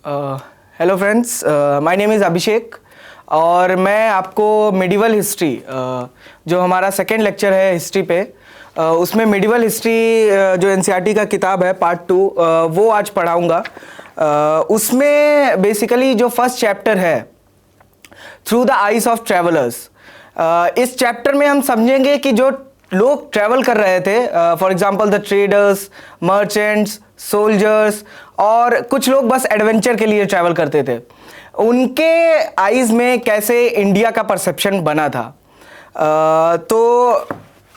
Hello friends, my name is Abhishek और मैं आपको मिडिवल हिस्ट्री जो हमारा सेकेंड लेक्चर है हिस्ट्री पे, उसमें मिडिवल हिस्ट्री जो एनसीईआरटी का किताब है पार्ट 2 वो आज पढ़ाऊँगा। उसमें बेसिकली जो फर्स्ट चैप्टर है through the eyes of travellers, इस चैप्टर में हम समझेंगे कि जो लोग ट्रैवल कर रहे थे, for example the traders, merchants, soldiers और कुछ लोग बस एडवेंचर के लिए ट्रैवल करते थे, उनके आइज में कैसे इंडिया का परसेप्शन बना था। तो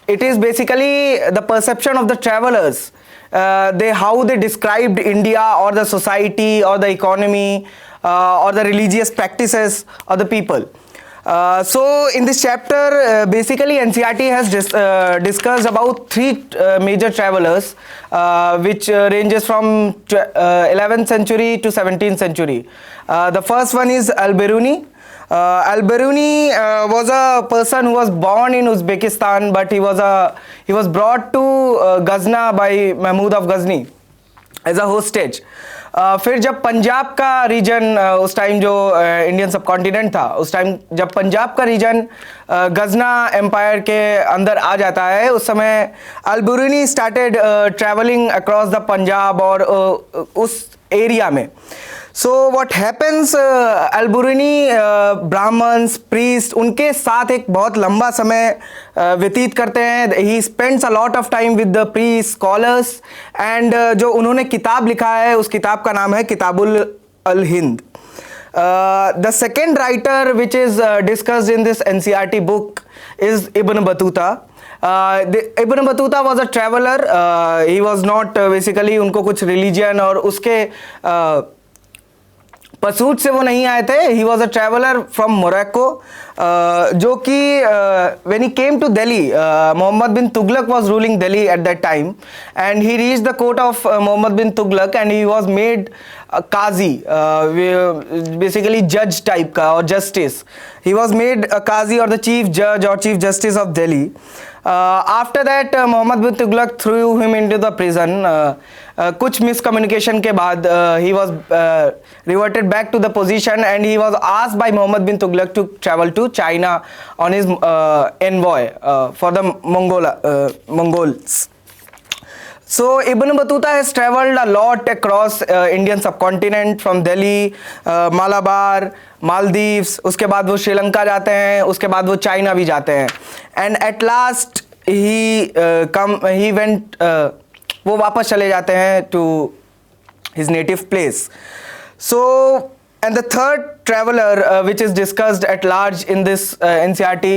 it is basically the perception of the travellers, they how they described India or the society or the economy or the religious practices of the people. So in this chapter basically NCERT has discussed about three major travelers which ranges from 11th century to 17th century. The first one is Al-Biruni. Al-Biruni was a person who was born in Uzbekistan, but he was brought to Ghazna by Mahmud of Ghazni as a hostage. फिर जब पंजाब का reason, उस time जो Indian सब continent था, उस time जब पंजाब का रीजन गजना एम्पायर के अंदर आ जाता है, उस समय Al-Biruni started travelling across the Punjab और उस एरिया में। So what happens, Al-Biruni Brahmins, priest, उनके साथ एक बहुत लंबा समय व्यतीत करते हैं। He spends a lot of time with the priest, scholars and जो उन्होंने किताब लिखा है उस किताब का नाम है किताबुल al Hind. The second writer which is discussed in this NCERT book is Ibn Battuta. Ibn Battuta was a traveler. He was not basically, उनको कुछ religion और उसके पसूट से वो नहीं आए थे। He was a traveller from Morocco, जो कि when he came to Delhi, Muhammad bin Tughlaq was ruling Delhi at that time and he reach the court of Muhammad bin Tughlaq and he was made qazi, basically जज टाइप का और justice. He was made qazi और the chief जज और chief justice of Delhi. After that Muhammad bin Tughlaq threw him into the prison. कुछ miscommunication के बाद he was reverted back to the position and he was asked by Muhammad bin Tughlaq to travel to China on his envoy for the Mongols. So Ibn Battuta has traveled a lot across Indian subcontinent from Delhi, Malabar, Maldives, उसके बाद वो श्रीलंका जाते हैं, उसके बाद वो China भी जाते हैं and at last he went, वो वापस चले जाते हैं to his native place. So, and the third traveler which is discussed at large in this NCERT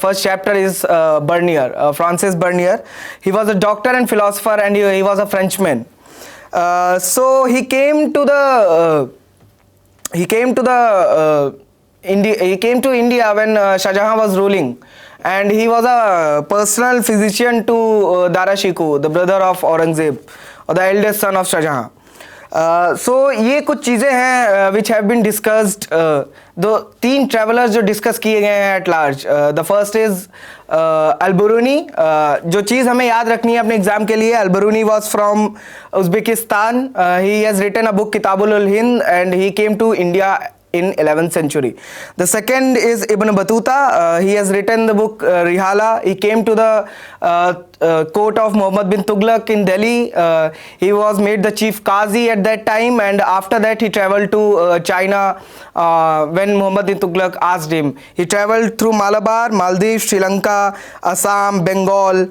first chapter is Bernier, Francis Bernier. He was a doctor and philosopher and he was a Frenchman. So he came to India when Shah Jahan was ruling, and he was a personal physician to Dara Shikoh, the brother of Aurangzeb or the eldest son of Shah Jahan. So ये कुछ चीज़ें हैं which have been discussed. दो तीन travellers जो discuss किए गए हैं at large. The first is Al-Biruni. जो चीज़ हमें याद रखनी है अपने एग्जाम के लिए, Al-Biruni was from Uzbekistan. He has written a book Kitabul al Hind and he came to India in 11th century. The second is Ibn Battuta. He has written the book Rihala. He came to the court of Muhammad bin Tughlaq in Delhi. He was made the chief Qazi at that time, and after that he traveled to China when Muhammad bin Tughlaq asked him. He traveled through Malabar, Maldives, Sri Lanka, Assam, Bengal.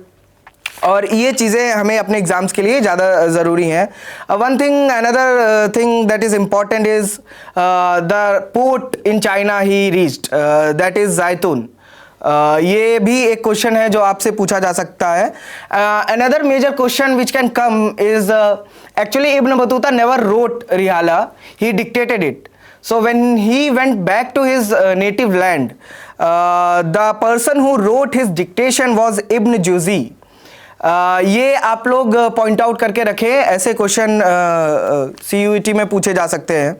और ये चीज़ें हमें अपने exams के लिए ज़्यादा ज़रूरी हैं। One thing, another thing that is important is the port in China he reached, that is ज़ैतून। ये भी एक क्वेश्चन है जो आपसे पूछा जा सकता है। Another major question which can come is actually Ibn Battuta never wrote Rihla, he dictated it. So when he went back to his native land, the person who wrote his dictation was Ibn Juzi. ये आप लोग point out करके रखें, ऐसे question CUET में पूछे जा सकते हैं।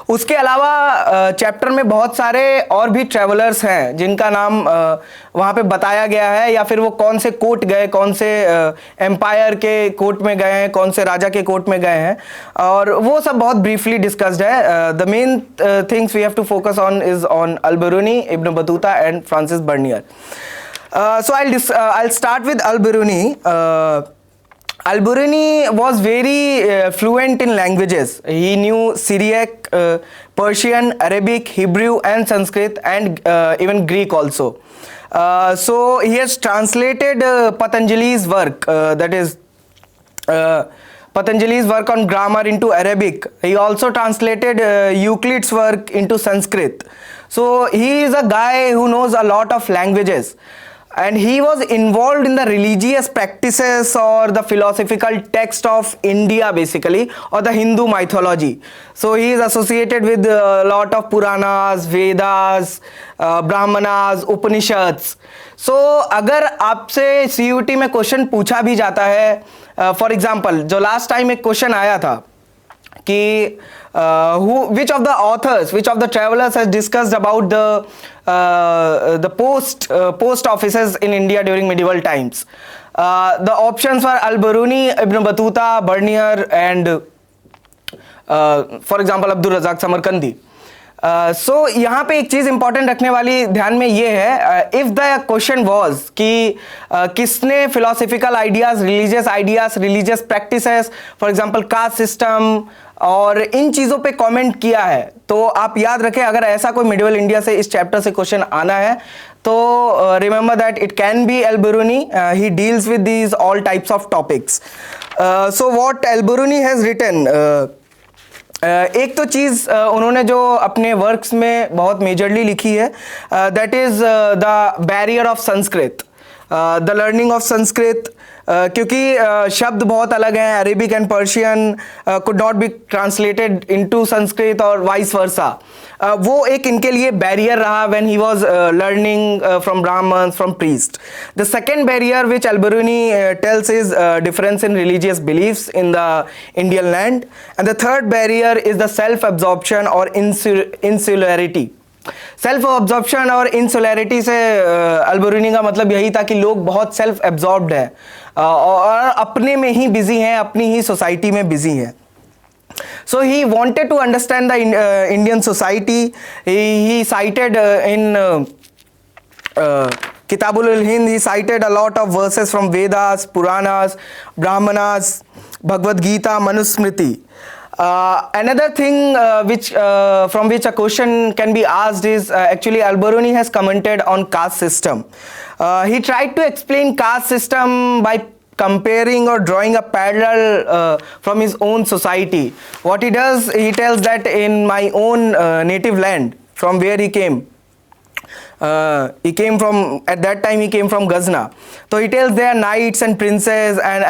उसके अलावा चैप्टर में बहुत सारे और भी ट्रैवलर्स हैं जिनका नाम वहाँ पे बताया गया है, या फिर वो कौन से कोर्ट गए, कौन से एम्पायर के कोर्ट में गए हैं, कौन से राजा के कोर्ट में गए हैं, और वो सब बहुत ब्रीफली डिस्कस्ड है. The main things we have to focus on is on Al-Biruni, Ibn Battuta and Francis Bernier. So I'll start with Al-Biruni. Al-Biruni was very fluent in languages. He knew Syriac, Persian, Arabic, Hebrew and Sanskrit, and even Greek also. So he has translated Patanjali's work, that is Patanjali's work on grammar into Arabic. He also translated Euclid's work into Sanskrit. So he is a guy who knows a lot of languages. And he was involved in the religious practices or the philosophical text of India basically, or the Hindu mythology. So he is associated with a lot of Puranas, Vedas, Brahmanas, Upanishads. So अगर आपसे CUT में question पूछा भी जाता है, for example जो last time एक question आया था कि which of the authors, which of the travelers has discussed about the post offices in India during medieval times. The options were Al-Biruni, Ibn Battuta, Bernier, and for example Abdul Razak Samarkandi. सो यहाँ पे एक चीज़ important रखने वाली ध्यान में ये है, if the question was कि किसने philosophical ideas, religious practices, for example caste system और इन चीज़ों पे कमेंट किया है, तो आप याद रखें अगर ऐसा कोई मिडिवल इंडिया से इस चैप्टर से क्वेश्चन आना है तो remember that it can be Al-Biruni. He deals with these all types of topics. So what Al-Biruni has written, एक तो चीज़ उन्होंने जो अपने वर्क्स में बहुत मेजरली लिखी है, that is the barrier of Sanskrit, the learning of Sanskrit. क्योंकि शब्द बहुत अलग हैं, Arabic and Persian could not be translated into Sanskrit और वाइस वर्सा. वो एक इनके लिए बैरियर रहा when he was learning from Brahmins, from priest. The second barrier which Al-Biruni tells is difference in religious beliefs in the Indian land. And the third barrier is the self absorption और इंसुलैरिटी. Self absorption और इंसुलैरिटी से Al-Biruni का मतलब यही था कि लोग बहुत सेल्फ एब्जॉर्ब्ड हैं और अपने में ही बिजी हैं, अपनी ही सोसाइटी में बिजी हैं. So he wanted to understand the Indian society. He cited in Kitabul Hind, he cited a lot of verses from Vedas, Puranas, Brahmanas, Bhagavad Gita, Manusmriti. Another thing from which a question can be asked is actually Al-Biruni has commented on caste system. He tried to explain caste system by comparing or drawing a parallel from his own society. What he does, he tells that in my own native land, from where he came from, at that time he came from Ghazna. So he tells there are knights and princes, and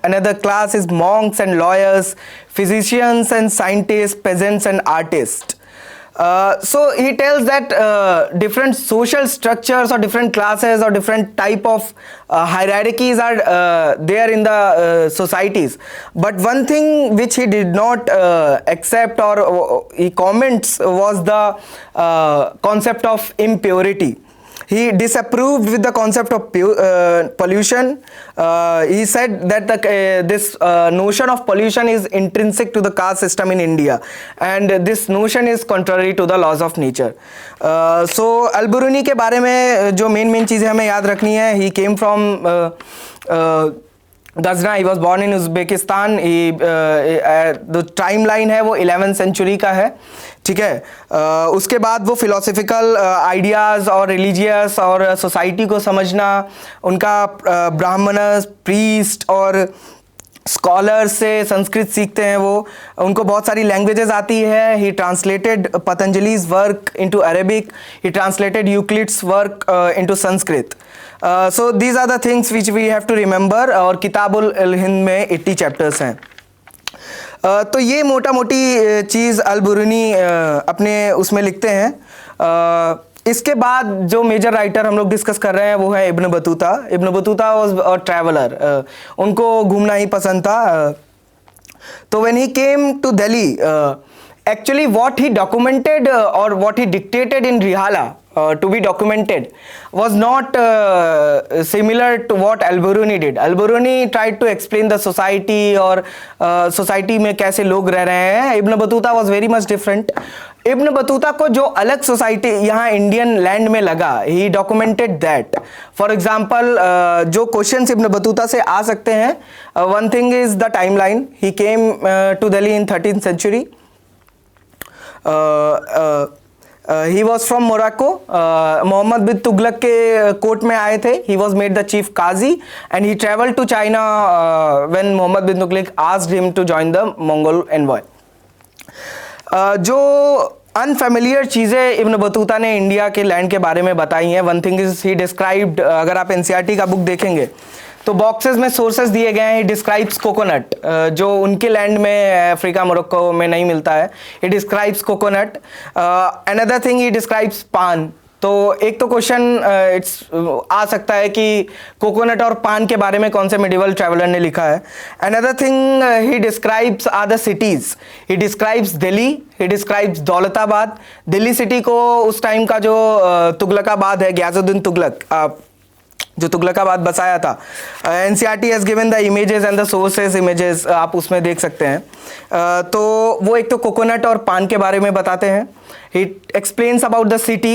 another class is monks and lawyers, physicians and scientists, peasants and artists. So he tells that different social structures or different classes or different type of hierarchies are there in the societies. But one thing which he did not accept or he comments was the concept of impurity. He disapproved with the concept of pollution. He said that this notion of pollution is intrinsic to the caste system in India, and this notion is contrary to the laws of nature. So Al-Biruni के बारे में जो main चीज़ें हमें याद रखनी है, he came from Ghazna. He was born in Uzbekistan. जो टाइमलाइन है वो 11th सेंचुरी का है, ठीक है. उसके बाद वो फिलोसफिकल आइडियाज़ और रिलीजियस और सोसाइटी को समझना, उनका ब्राह्मणस, प्रीस्ट और स्कॉलर से संस्कृत सीखते हैं. वो उनको बहुत सारी लैंग्वेजेस आती है. He translated Patanjali's work into Arabic. He translated Euclid's work into Sanskrit. So these are the things which we have to remember. और किताबुल हिंद में 80 चैप्टर्स हैं. तो ये मोटा मोटी चीज़ Al-Biruni अपने उसमें लिखते हैं. इसके बाद जो मेजर राइटर हम लोग डिस्कस कर रहे हैं वो है Ibn Battuta. Ibn Battuta was a traveller. उनको घूमना ही पसंद था. तो when he came to Delhi, actually what he documented or what he dictated in Rihala to be documented was not similar to what Al-Biruni did. Al-Biruni tried to explain the society or society में कैसे लोग रह रहे हैं. Ibn Battuta was very much different. Ibn Battuta को जो अलग society यहाँ इंडियन लैंड में लगा, he documented that. For example जो क्वेश्चंस इब्न बतूता से आ सकते हैं, one thing is the timeline. He came to Delhi in 13th century. He was from Morocco. Muhammad bin Tughlaq के कोर्ट में आए थे. He was made the chief qazi and he travel to China when Muhammad bin Tughlaq asked him to join the Mongol envoy. जो unfamiliar चीज़ें Ibn Battuta ने India के land के बारे में बताई हैं, one thing is he described, अगर आप एनसीईआरटी का बुक देखेंगे तो बॉक्सेस में सोर्सेज दिए गए हैं. ही डिस्क्राइब्स कोकोनट, जो उनके लैंड में अफ्रीका मोरक्को में नहीं मिलता है. He describes coconut. Another thing he describes पान. तो एक तो क्वेश्चन आ सकता है कि कोकोनट और पान के बारे में कौन से मिडिवल ट्रैवलर ने लिखा है. Another thing he describes are the cities. He describes Delhi, he describes Daulatabad. Delhi city को उस टाइम का जो तुगलकाबाद है, गयाजुद्दीन तुगलक जो तुगलकाबाद बसाया था. NCERT has given the images and the sources images, आप उसमें देख सकते हैं. तो वो एक तो कोकोनट और पान के बारे में बताते हैं. He explains about the city,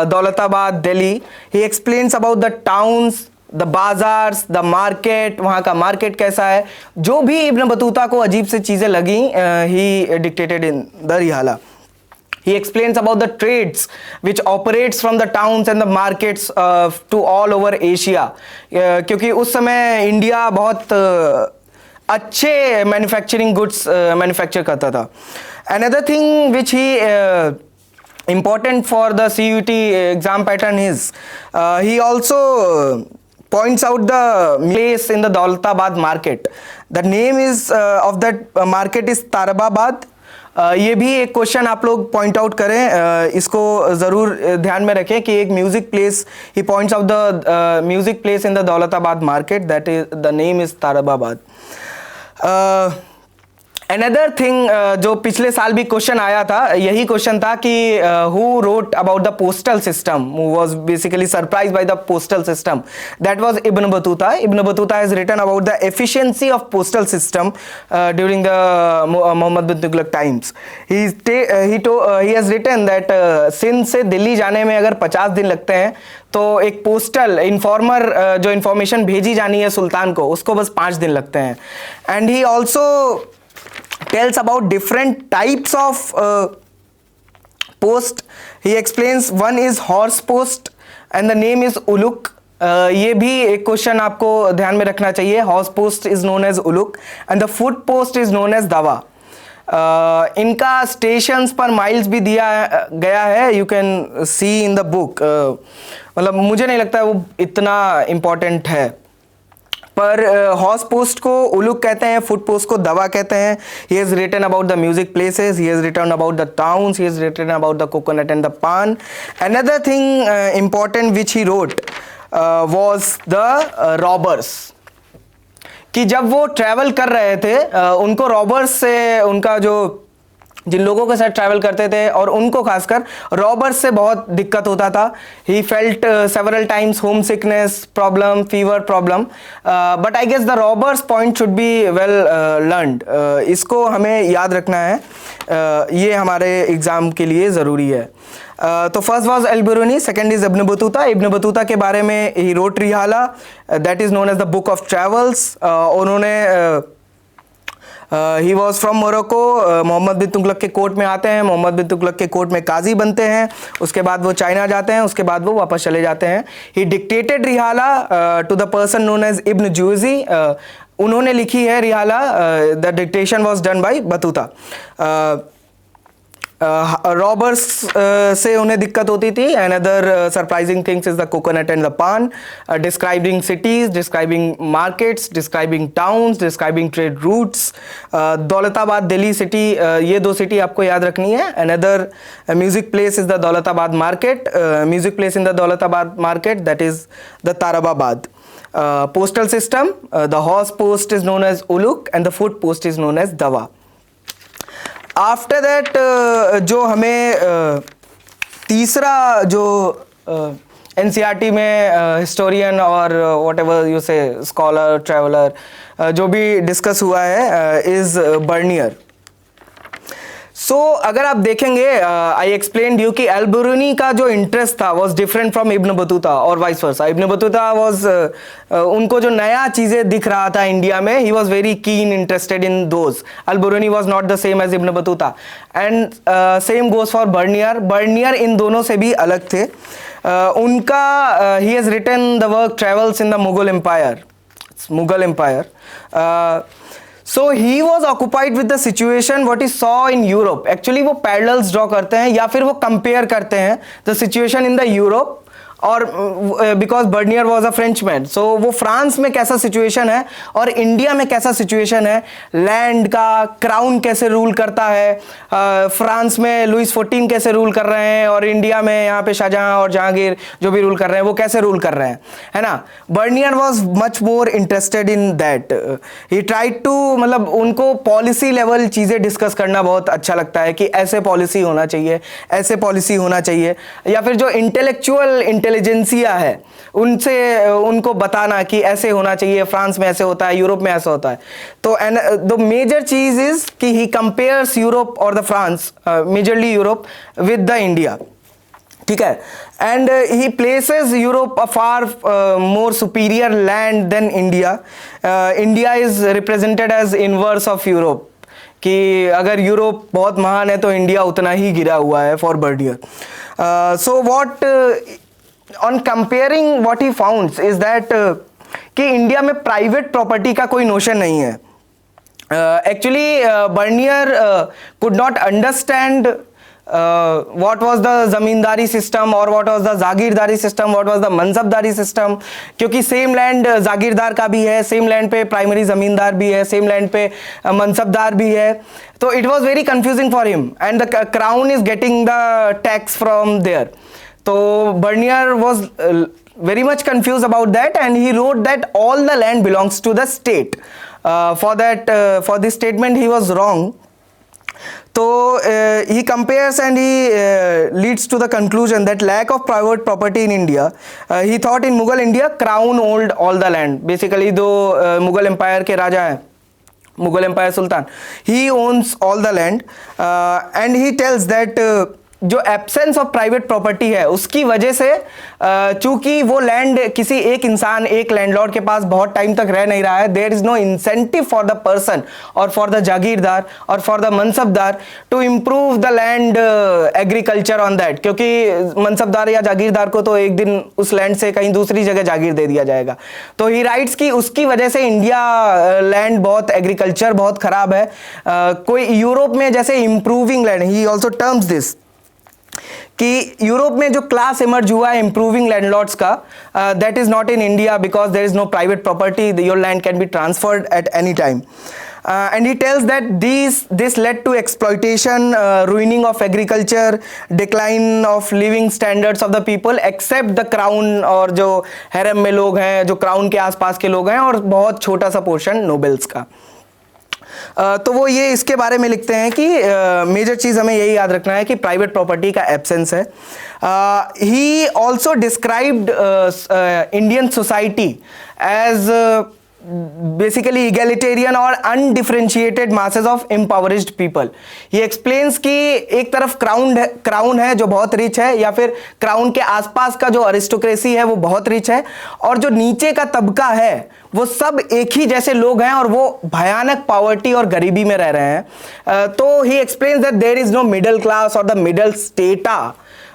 Daulatabad, Delhi. He explains about the towns, the bazaars, the market, वहाँ का मार्केट कैसा है. जो भी इब्न बतूता को अजीब से चीज़ें लगी, he dictated in the रिहाला. He explains about the trades which operates from the towns and the markets to all over Asia. क्योंकि उस समय इंडिया बहुत अच्छे मैन्युफैक्चरिंग गुड्स मैन्युफैक्चर करता था. Another thing which he important for the CUT exam pattern is he also points out the place in the Daulatabad market. The name is of that market is तारबाबाद. ये भी एक question आप लोग point out करें, इसको ज़रूर ध्यान में रखें कि एक music place, he points out the music place in the Daulatabad market, that is the name is Tarababad. Another thing जो पिछले साल भी क्वेश्चन आया था, यही क्वेश्चन था कि who wrote about the postal system, who was basically surprised by the postal system. That was Ibn Battuta. Ibn Battuta has written about the efficiency of postal system during the Muhammad bin Tughlaq times. He has written that Sindh से दिल्ली जाने में अगर 50 दिन लगते हैं, तो एक postal informer जो इन्फॉर्मेशन भेजी जानी है सुल्तान को, उसको बस 5 दिन लगते हैं. And he also tells about different types of post. He explains one is horse post and the name is uluk. ये भी एक क्वेश्चन आपको ध्यान में रखना चाहिए. Horse post is known as uluq and the foot post is known as dawa. इनका stations पर माइल्स भी दिया गया है, you can see in the book. मतलब मुझे नहीं लगता वो इतना इम्पोर्टेंट है, पर हॉर्स पोस्ट को उलुक कहते हैं, फुट पोस्ट को दवा कहते हैं. He has written about the music places, he has written about the towns, he has written about the coconut and the paan. Another thing important which he wrote was the robbers. कि जब वो travel कर रहे थे, उनको robbers से, उनका जो जिन लोगों के साथ ट्रैवल करते थे और उनको खासकर रॉबर्स से बहुत दिक्कत होता था. He felt several times home sickness problem, fever problem, but I guess the robbers point should be well learned. इसको हमें याद रखना है, ये हमारे एग्जाम के लिए ज़रूरी है. तो first was Al-Biruni, second is Ibn Battuta. Ibn Battuta के बारे में he wrote Rihla, that is known as the book of travels. उन्होंने he was from Morocco. Muhammad bin Tughlaq के कोर्ट में आते हैं, मोहम्मद बिन तुगलक के कोर्ट में काजी बनते हैं, उसके बाद वो चाइना जाते हैं, उसके बाद वो वापस चले जाते हैं. He dictated Rihla to the person known as Ibn Juzayy. उन्होंने लिखी है Rihla. The dictation was done by Battuta. Robbers से उन्हें दिक्कत होती थी. Another surprising things is the coconut and the paan. Describing cities, describing markets, describing towns, describing trade routes. Daulatabad, Delhi city, ये 2 city आपको याद रखनी है. Another music place is the Daulatabad market. Music place in the Daulatabad market, that is the Tarababad. Postal system, the horse post is known as uluk and the foot post is known as dawa. After that जो हमें तीसरा जो NCERT में historian और what ever you से scholar traveller जो भी discuss हुआ है इज बर्नियर. सो अगर आप देखेंगे आई एक्सप्लेन यू कि अल-बिरूनी का जो इंटरेस्ट था was different from Ibn Battuta और vice versa. Ibn Battuta was उनको जो नया चीज़ें दिख रहा था इंडिया में, he was very keen interested in those. Al-Biruni was not the same as Ibn Battuta and same goes for Bernier. Bernier इन दोनों से भी अलग थे. उनका he has written the work travels in the Mughal empire. So he was occupied with the situation what he saw in Europe. Actually वो parallels draw करते हैं या फिर वो compare करते हैं the situation in the Europe और because Bernier was a Frenchman. So वो फ्रांस में कैसा सिचुएशन है और इंडिया में कैसा सिचुएशन है, लैंड का क्राउन कैसे रूल करता है, फ्रांस में लुइस 14 कैसे रूल कर रहे हैं और इंडिया में यहाँ पे शाहजहां और जहांगीर जो भी रूल कर रहे हैं वो कैसे रूल कर रहे हैं, है ना. Bernier was much more interested in that. He tried to, मतलब उनको पॉलिसी लेवल चीज़ें डिस्कस करना बहुत अच्छा लगता है कि ऐसे पॉलिसी होना चाहिए, ऐसे पॉलिसी होना चाहिए, या फिर जो इंटेलेक्चुअल इंटेलिजेंसिया है उनसे उनको बताना कि ऐसे होना चाहिए, फ्रांस में ऐसे होता है, यूरोप में ऐसा होता है. तो द मेजर चीज इज कि ही कंपेयर्स यूरोप और the France, majorly Europe with the India. ठीक है. And he places Europe a far more superior land than India. India is represented as inverse of Europe, कि अगर Europe बहुत महान है तो इंडिया उतना ही गिरा हुआ है for Bernier. So what on comparing what he founds is that कि इंडिया में प्राइवेट प्रॉपर्टी का कोई नोशन नहीं है. Actually Bernier could not understand what was the zamindari system और what was the jagirdari system, what was the mansabdari system, क्योंकि same land jagirdar का भी है, सेम लैंड पे प्राइमरी जमींदार भी है, सेम लैंड पे मनसबदार भी है. तो it was very confusing for him and the crown is getting the tax from there. तो Bernier was very much confused about that and he wrote that all the land belongs to the state. For this statement he was wrong. So he compares and he leads to the conclusion that lack of private property in India. He thought in Mughal India crown owned all the land. Basically दो Mughal empire के राजा हैं, Mughal empire सुल्तान, he owns all the land and he tells that जो absence of private property है उसकी वजह से चूंकि वो लैंड किसी एक इंसान, एक लैंडलॉर्ड के पास बहुत टाइम तक रह नहीं रहा है, there is no incentive for the person और फॉर द जागीरदार और for the mansabdar to improve the land agriculture on that, क्योंकि मनसबदार या जागीरदार को तो एक दिन उस लैंड से कहीं दूसरी जगह जागीर दे दिया जाएगा. तो ही राइट्स कि उसकी वजह से इंडिया लैंड बहुत एग्रीकल्चर बहुत खराब है. कोई यूरोप में जैसे improving land, he also terms this कि यूरोप में जो क्लास इमर्ज हुआ है इंप्रूविंग लैंडलॉर्ड्स का, that is not in India because there is no private property, your land can be transferred at any time. And he tells that this led to exploitation, ruining of agriculture, decline of living standards of the people, except the crown और जो harem में लोग हैं, जो crown के आसपास के लोग हैं, और बहुत छोटा सा पोर्शन नोबल्स का. तो वो ये इसके बारे में लिखते हैं कि मेजर चीज़ हमें यही याद रखना है कि प्राइवेट प्रॉपर्टी का एब्सेंस है. He also described Indian society as basically egalitarian और undifferentiated masses of empowerished people. ये एक्सप्लेन्स कि एक तरफ क्राउन है जो बहुत रिच है, या फिर क्राउन के आसपास का जो अरिस्टोक्रेसी है वो बहुत रिच है, और जो नीचे का तबका है वो सब एक ही जैसे लोग हैं और वो भयानक पॉवर्टी और गरीबी में रह रहे हैं. तो he explains that there is no middle class और द मिडिल स्टेटा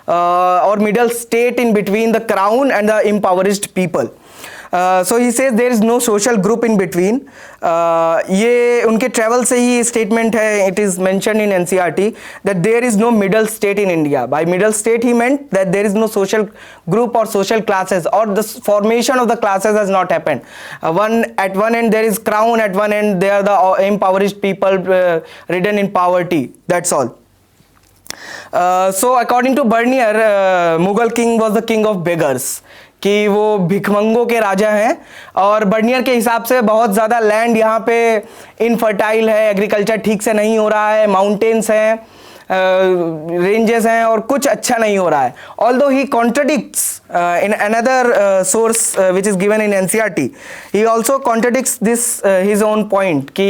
और middle state in between the crown and the empowered people. So he says there is no social group in between. ये उनके travel से ही statement है. It is mentioned in NCERT that there is no middle state in India. By middle state he meant that there is no social group or social classes, or the formation of the classes has not happened. At one end there is crown, at one end they are the impoverished people ridden in poverty. That's all. So according to Bernier, Mughal king was the king of beggars. कि वो भिखमंगों के राजा हैं, और Bernier के हिसाब से बहुत ज़्यादा लैंड यहाँ पे इनफर्टाइल है, एग्रीकल्चर ठीक से नहीं हो रहा है, माउंटेन्स हैं, रेंजेस हैं, और कुछ अच्छा नहीं हो रहा है. Although he contradicts in another source which is given in NCERT, he also contradicts this his own point कि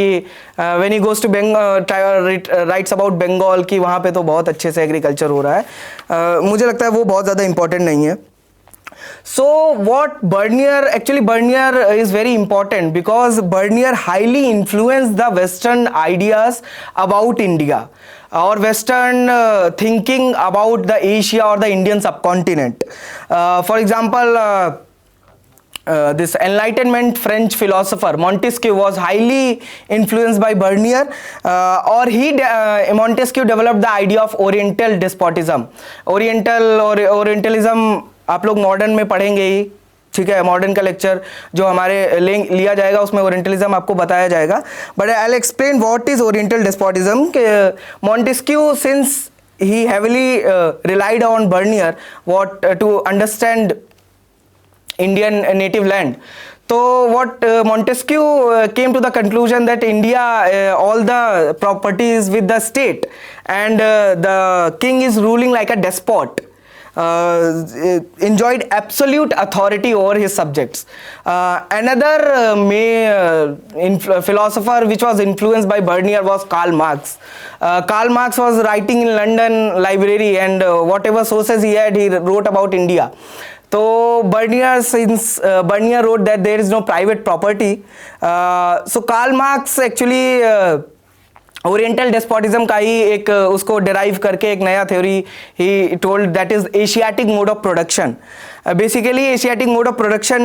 when he goes to Bengal writes about Bengal कि वहाँ पे तो बहुत अच्छे से एग्रीकल्चर हो रहा है. मुझे लगता है वो बहुत ज़्यादा इम्पोर्टेंट नहीं है. So what Bernier is very important because Bernier highly influenced the Western ideas about India or Western thinking about the Asia or the Indian subcontinent. For example, this Enlightenment French philosopher Montesquieu was highly influenced by Bernier, or Montesquieu developed the idea of Oriental despotism. Orientalism आप लोग modern में पढ़ेंगे ही, ठीक है. Modern का lecture जो हमारे लिया जाएगा उसमें ओरिएंटलिज्म आपको बताया जाएगा. But I will explain what is oriental despotism. Montesquieu since he heavily relied on Bernier what to understand Indian native land. So what Montesquieu came to the conclusion that India, all the property is with the state, and the king is ruling like a despot. Enjoyed absolute authority over his subjects. Another philosopher which was influenced by Bernier was Karl Marx. Karl Marx was writing in London library, and whatever sources he had, he wrote about India. So Bernier wrote that there is no private property. So Karl Marx actually oriental despotism का ही एक उसको derive करके एक नया theory ही told, that is Asiatic mode of production. Basically Asiatic mode of production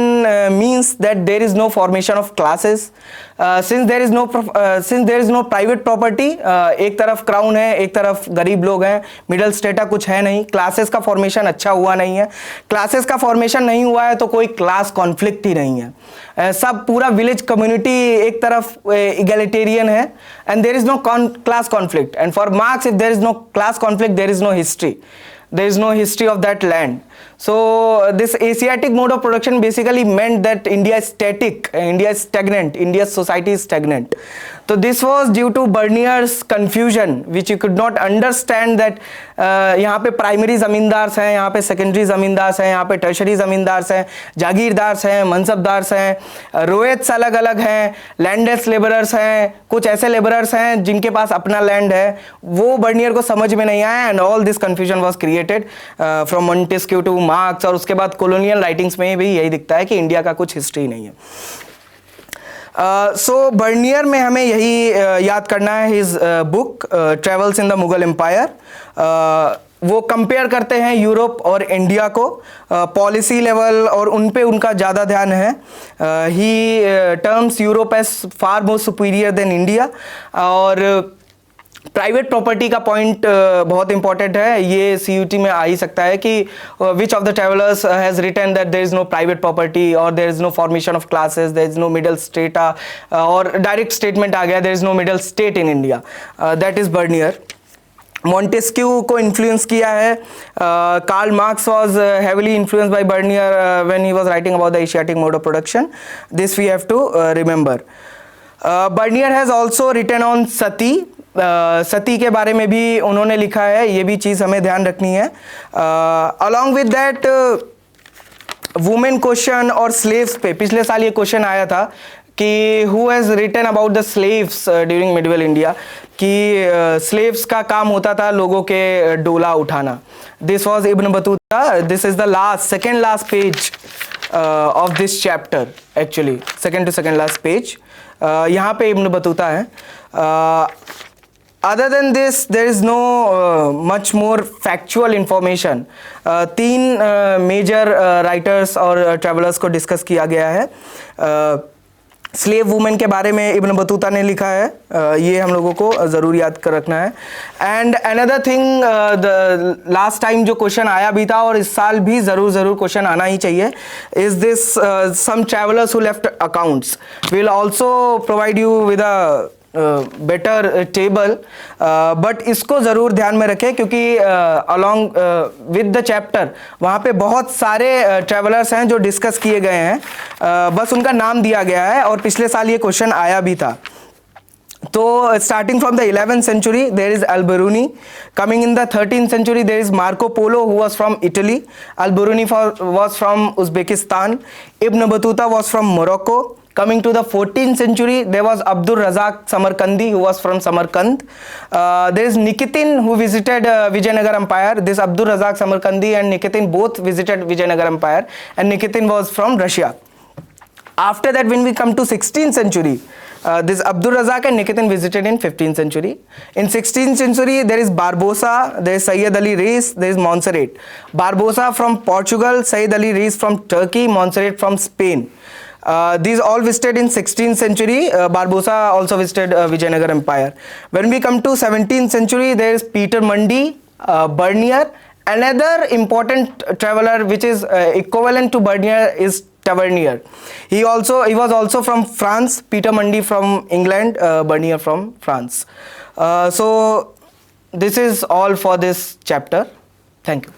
means that there is no formation of classes. Since there is no private property, एक तरफ क्राउन है, एक तरफ गरीब लोग हैं, मिडल स्टेटा कुछ है नहीं, क्लासेस का फॉर्मेशन अच्छा हुआ नहीं है. क्लासेस का फॉर्मेशन नहीं हुआ है तो कोई क्लास कॉन्फ्लिक्ट ही नहीं है. सब पूरा विलेज कम्युनिटी एक तरफ इगैलिटेरियन है, and there is no class conflict. And for Marx, if there is no class conflict, there is no history. There is no history of that land. So this Asiatic mode of production basically meant that India is static, India is stagnant, India's society is stagnant. So this was due to Bernier's confusion, which you could not understand that यहाँ पे primary ज़मींदार हैं, यहाँ पे secondary ज़मींदार हैं, यहाँ पे टर्शरी ज़मींदार हैं, जागीरदार हैं, मनसबदार हैं, रोयत्स अलग अलग हैं, लैंडलेस लेबरर्स हैं, कुछ ऐसे लेबरर्स हैं जिनके पास अपना लैंड है. वो बर्नियर को समझ में नहीं आया, and all this confusion was created from Montesquieu two marks. और उसके बाद कॉलोनियल राइटिंग्स में भी यही दिखता है कि इंडिया का कुछ हिस्ट्री नहीं है. सो बर्नियर में हमें यही याद करना है, his book travels in the Mughal empire. वो कंपेयर करते हैं यूरोप और इंडिया को पॉलिसी लेवल, और उन पे उनका ज़्यादा ध्यान है. He terms Europe as far more superior than India. और प्राइवेट प्रॉपर्टी का पॉइंट बहुत इंपॉर्टेंट है, ये CUT में आ ही सकता है कि which of the travellers has written that there is no private property और there is no formation of classes, there is no middle strata, और डायरेक्ट स्टेटमेंट आ गया there is no middle state in India. That is Bernier. Montesquieu को influence किया है. Karl Marx was heavily influenced by Bernier when he was writing about the Asiatic mode of production. This we have to remember. Bernier has also written on sati. Sati के बारे में भी उन्होंने लिखा है, ये भी चीज़ हमें ध्यान रखनी है. Along with that women question और स्लेव्स पे पिछले साल ये क्वेश्चन आया था कि who has written about the slaves during medieval India, कि स्लेव्स का काम होता था लोगों के डोला उठाना. This was Ibn Battuta. This is the second last page of this chapter, actually second to second last page. यहाँ पे इब्न बतूता है. Other than this, there is no much more factual information. तीन major writers और travellers को discuss किया गया है. Slave women के बारे में इब्न बतूता ने लिखा है, ये हम लोगों को ज़रूर याद कर रखना है. And another thing, last time जो क्वेश्चन आया भी था और इस साल भी ज़रूर क्वेश्चन आना ही चाहिए, is this some travellers who left accounts. We will also provide you with a better table, but इसको ज़रूर ध्यान में रखें क्योंकि अलॉन्ग विद द चैप्टर वहाँ पे बहुत सारे ट्रैवलर्स हैं जो डिस्कस किए गए हैं, बस उनका नाम दिया गया है और पिछले साल ये क्वेश्चन आया भी था. तो starting from the 11th century there is Al-Biruni. Coming in the 13th century there is Marco Polo, who was from Italy. Al-Biruni was from Uzbekistan. Ibn Battuta was from Morocco. Coming to the 14th century there was Abdur Razak Samarkandi, who was from Samarkand. There is Nikitin, who visited Vijayanagar Empire. This Abdur Razak Samarkandi and Nikitin both visited Vijayanagar Empire, and Nikitin was from Russia. After that, when we come to 16th century, this Abdur Razak and Nikitin visited in 15th century. In 16th century, there is Barbosa, there is Sayyid Ali Reis, there is Montserrat. Barbosa from Portugal, Sayyid Ali Reis from Turkey, Montserrat from Spain. These all visited in 16th century. Barbosa also visited Vijayanagar Empire. When we come to 17th century, there is Peter Mundy, Bernier. Another important traveler which is equivalent to Bernier is Tavernier. He was also from France. Peter Mundy from England, Bernier from France. So this is all for this chapter. Thank you.